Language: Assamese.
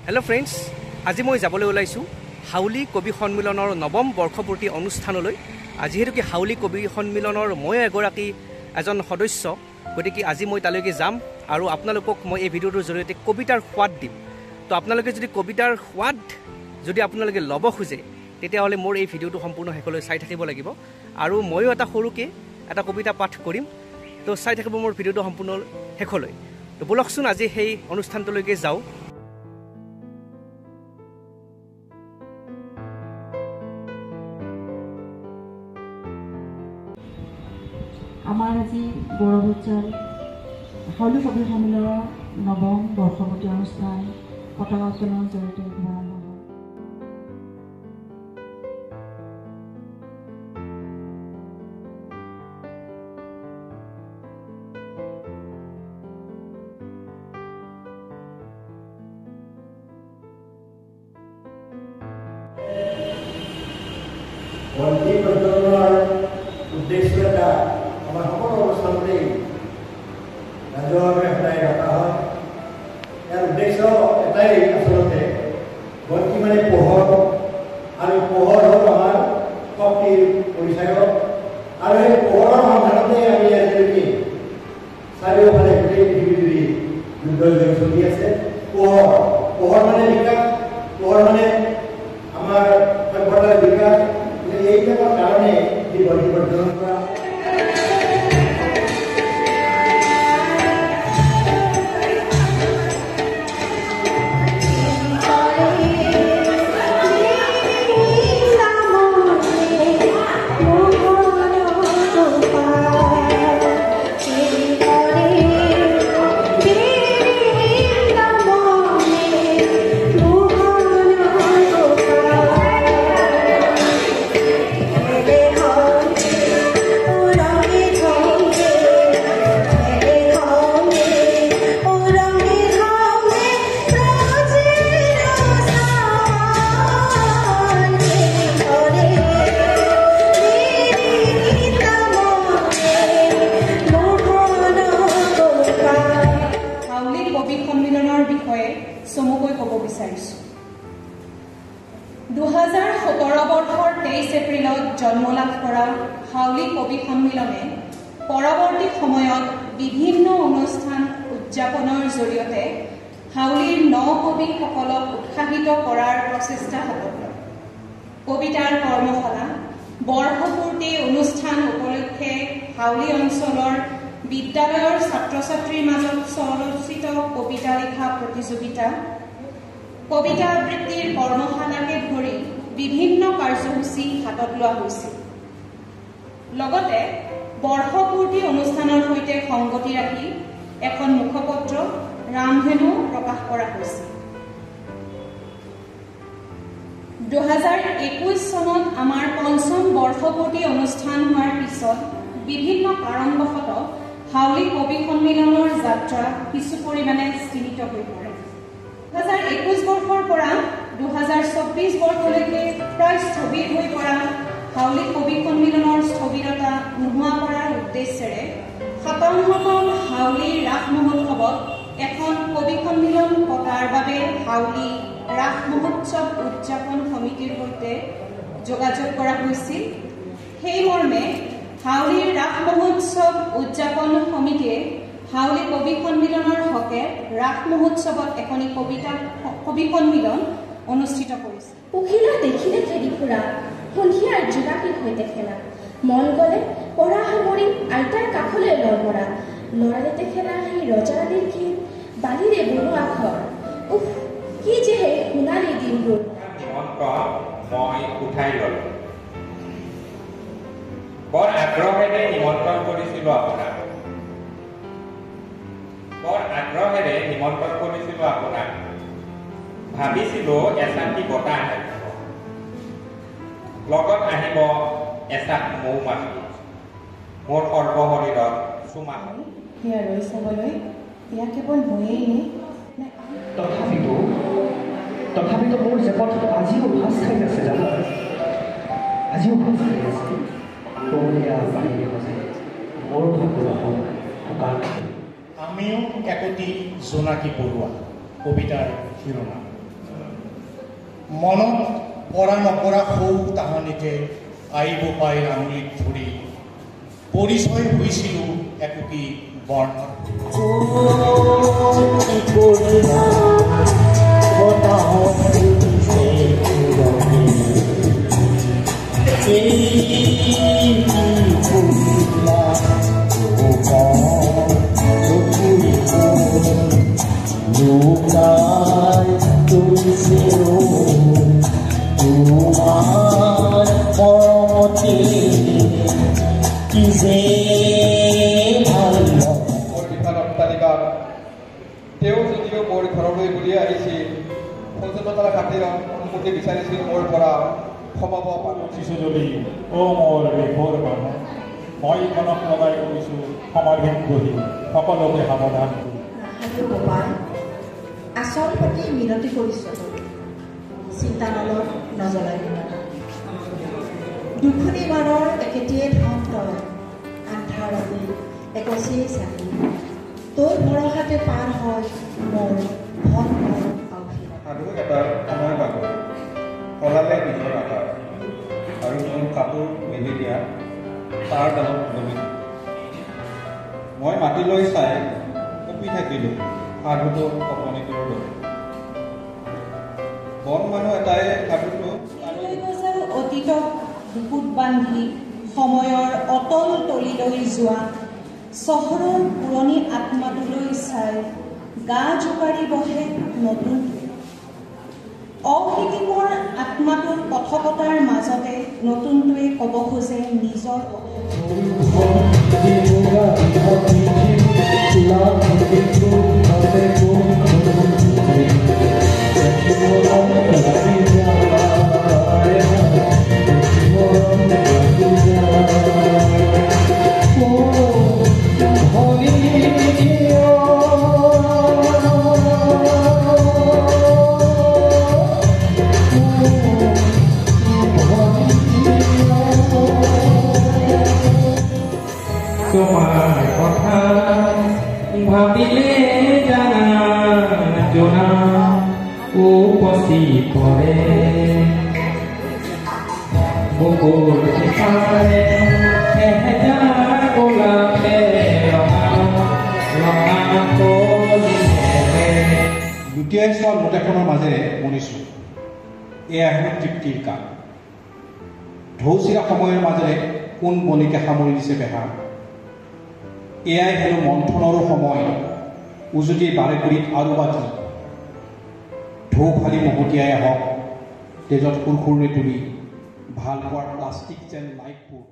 हेलो फ्रेंड्स, आज मैं जाबले ओलाइछु हाउली कवि सम्मिलनर नवम बर्षपूर्ति अनुष्ठानলৈ। आज हेतुके हाउली कवि सम्मिलनर मैं एजन सदस्य, गति आज मैं तालैके जाम और आपनालोকক मैं এই ভিডিওটোৰ জৰিয়তে কবিতাৰ সোৱাদ দিম। তো আপোনালোকে যদি কবিতাৰ সোৱাদ যদি আপোনালোকে লব খুজে তেতিয়াহ'লে মোৰ এই ভিডিওটো সম্পূৰ্ণ শেষলৈ চাই থাকিব লাগিব আৰু ময়ো এটা সৰুকে এটা কবিতা পাঠ কৰিম। তো চাই থাকিব মোৰ ভিডিওটো সম্পূৰ্ণ শেষলৈ। তো বলকচোন আজি সেই অনুষ্ঠানটোলৈকে যাওঁ। আমাৰ আজি গৌৰৱোজ্জ্বল হাউলি কবি সন্মিলনৰ নৱম বৰ্ষপূৰ্তি অনুষ্ঠান পতাকা উত্তোলনৰ জৰিয়তে আৰম্ভ হ'ল। উদ্দেশ্য এটা আমাৰ সকলো অনুষ্ঠানতেই ৰাজহুৱাভাৱে সদায় ৰখা হয়। ইয়াৰ উদ্দেশ্য এটাই আচলতে বন্তি মানে পোহৰ, আৰু পোহৰ হ'ল আমাৰ শক্তিৰ পৰিচয়। আৰু সেই পোহৰৰ সন্ধানতে আমি আজিলৈকে চাৰিওফালে গোটেই পৃথিৱীজুৰি যুদ্ধ চলি আছে। পোহৰ মানে বিকাশ, পোহৰ মানে আমাৰ সভ্যতাৰ বিকাশ। এইবিলাকৰ কাৰণে যি বন্তি প্ৰজ্বলন কৰা চমুকৈ ক'ব বিচাৰিছোঁ। 2017 বৰ্ষৰ 23 এপ্ৰিলত জন্ম লাভ কৰা হাউলি কবি সন্মিলনে পৰৱৰ্তী সময়ত বিভিন্ন অনুষ্ঠান উদযাপনৰ জৰিয়তে হাউলিৰ নকবিসকলক উৎসাহিত কৰাৰ প্ৰচেষ্টা হাতত লয়। কবিতাৰ কৰ্মশালা, বৰ্ষপূৰ্তি অনুষ্ঠান উপলক্ষে হাউলি অঞ্চলৰ বিদ্যালয়ৰ ছাত্ৰ ছাত্ৰীৰ মাজত স্বৰচিত কবিতা লিখা প্ৰতিযোগিতা, কবিতা আবৃত্তিৰ কৰ্মশালাকে ধৰি বিভিন্ন কাৰ্যসূচী হাতত লোৱা হৈছিল। লগতে বৰ্ষপূৰ্তি অনুষ্ঠানৰ সৈতে সংগতি ৰাখি এখন মুখপত্ৰ ৰামধেনু প্ৰকাশ কৰা হৈছিল। 2021 চনত আমাৰ পঞ্চম বৰ্ষপূৰ্তি অনুষ্ঠান হোৱাৰ পিছত বিভিন্ন কাৰণবশতঃ হাউলি কবি সন্মিলনৰ যাত্ৰা কিছু পৰিমাণে স্থগিত হৈ পৰে। 2021 বৰ্ষৰ পৰা 2024 বৰ্ষলৈকে প্ৰায় স্থগিত হৈ পৰা হাউলি কবি সন্মিলনৰ স্থবিৰতা নোহোৱা কৰাৰ উদ্দেশ্যেৰে 57তম হাউলি ৰাস মহোৎসৱত এখন কবি সন্মিলন পতাৰ বাবে হাউলি ৰাস মহোৎসৱ উদযাপন সমিতিৰ সৈতে যোগাযোগ কৰা হৈছিল। সেই মৰ্মে হাউলিৰ ৰাস মহোৎসৱ উদযাপন সমিতিয়ে হাউলি কবি সন্মিলনৰ হকে ৰাস মহোৎসৱত এখনি কবি সন্মিলন অনুষ্ঠিত কৰিছে। পখিলা দেখিলে খেদি ফুৰা, সন্ধিয়াৰ জোনাকীৰ সৈতে খেলা, মন গ'লে পঢ়া সামৰি আইতাৰ কাষলৈ লৰমৰা, লৰালিতে খেলা সেই ৰজাৰাণীৰ গীত, বালিৰে বনোৱা ঘৰ। উফ, কি যে সেই সোণালী দিনবোৰ। মই উঠাই ললো। বৰ আগ্ৰহেৰে নিমন্ত্ৰণ কৰিছিলো আপোনাক, ভাবিছিলো এচাকি বতাহ আহিব, লগত আহিব এচাক মৌ মাখি, মোৰ সৰ্বশৰীৰত চুমা। সেয়া ৰৈ চাবলৈ এয়া কেৱল ময়েই নে? তথাপিতো মোৰ জেপত আজিও ভাজ খাই আছে, জানো? আজিও ভাজ খাই আছে। মোৰ আমিও একটি জোনাকী পড়ুয়া কবিতাৰ শিৰোনাম। মনত পৰা নপৰা সৌ তাহানিতে আইব পাই আঙুলিত ধৰি পৰিচয় হৈছিলোঁ এটুকি বৰ্ণ তেওঁ যদিও মোৰ ঘৰলৈ বুলি আহিছিল সচেতনতাৰ খাতিৰত অনুমতি বিচাৰিছিল মোৰ পৰা সোমাব পাৰিছোঁ যদি মোৰ দেশৰ মানুহ মই মনত লগাই কৰিছোঁ সমাধিত বহি সকলোকে সাৱধান আচল প্ৰতি মিনতি কৰিছোঁ চিন্তা নলত নজ্বলাই দুখনি বাৰৰ একেটিয়ে ধন তল আন্ধাৰ ৰাতি একচিয়ে চাকি তোৰ ভৰসাতে পাৰ হয় মোৰ ধন মোৰ সাধু এটাৰ সময় পাব পলালে নিজৰ আকাৰ আৰু মোৰ কাপোৰ মেলি দিয়া তাৰ ডালত লবি মই মাটিলৈ চাই কঁপি থাকিলোঁ সাধুটোৰ কপনিটোৰ দৰে বন মানুহ এটাই সাধুটো অতীতক বুকুত বান্ধি সময়ৰ অতল তলিলৈ যোৱা চহৰৰ পুৰণি আত্মাটোলৈ চাই গা জোকাৰি বহে নতুন অকৃত্ৰিমৰ আত্মাটোৰ কথকতাৰ মাজতে নতুনটোৱে ক'ব খোজে নিজৰ তোমাৰ কথা ভাবিলে জানা জনা উপচি পৰে বুকুৰ সিপাৰে এহেজাৰ গোলাপে ৰঙা কলিৰে লুটিয়াই চোৱা লোটেখনৰ মাজেৰে শুনিছোঁ এয়া হেনো তৃপ্তিৰ কাম ঢৌ চিৰা সময়ৰ মাজেৰে কোন বনিকে সামৰি দিছে বেহাৰ এয়াই হেনো মন্থনৰো সময় উজুতি বাৰেকুৰিত আৰু বাকী ঢৌ ফালি মহতিয়াই আহক তেজত সুৰসুৰে তুলি ভাল পোৱাৰ প্লাষ্টিক যেন লাইটবোৰ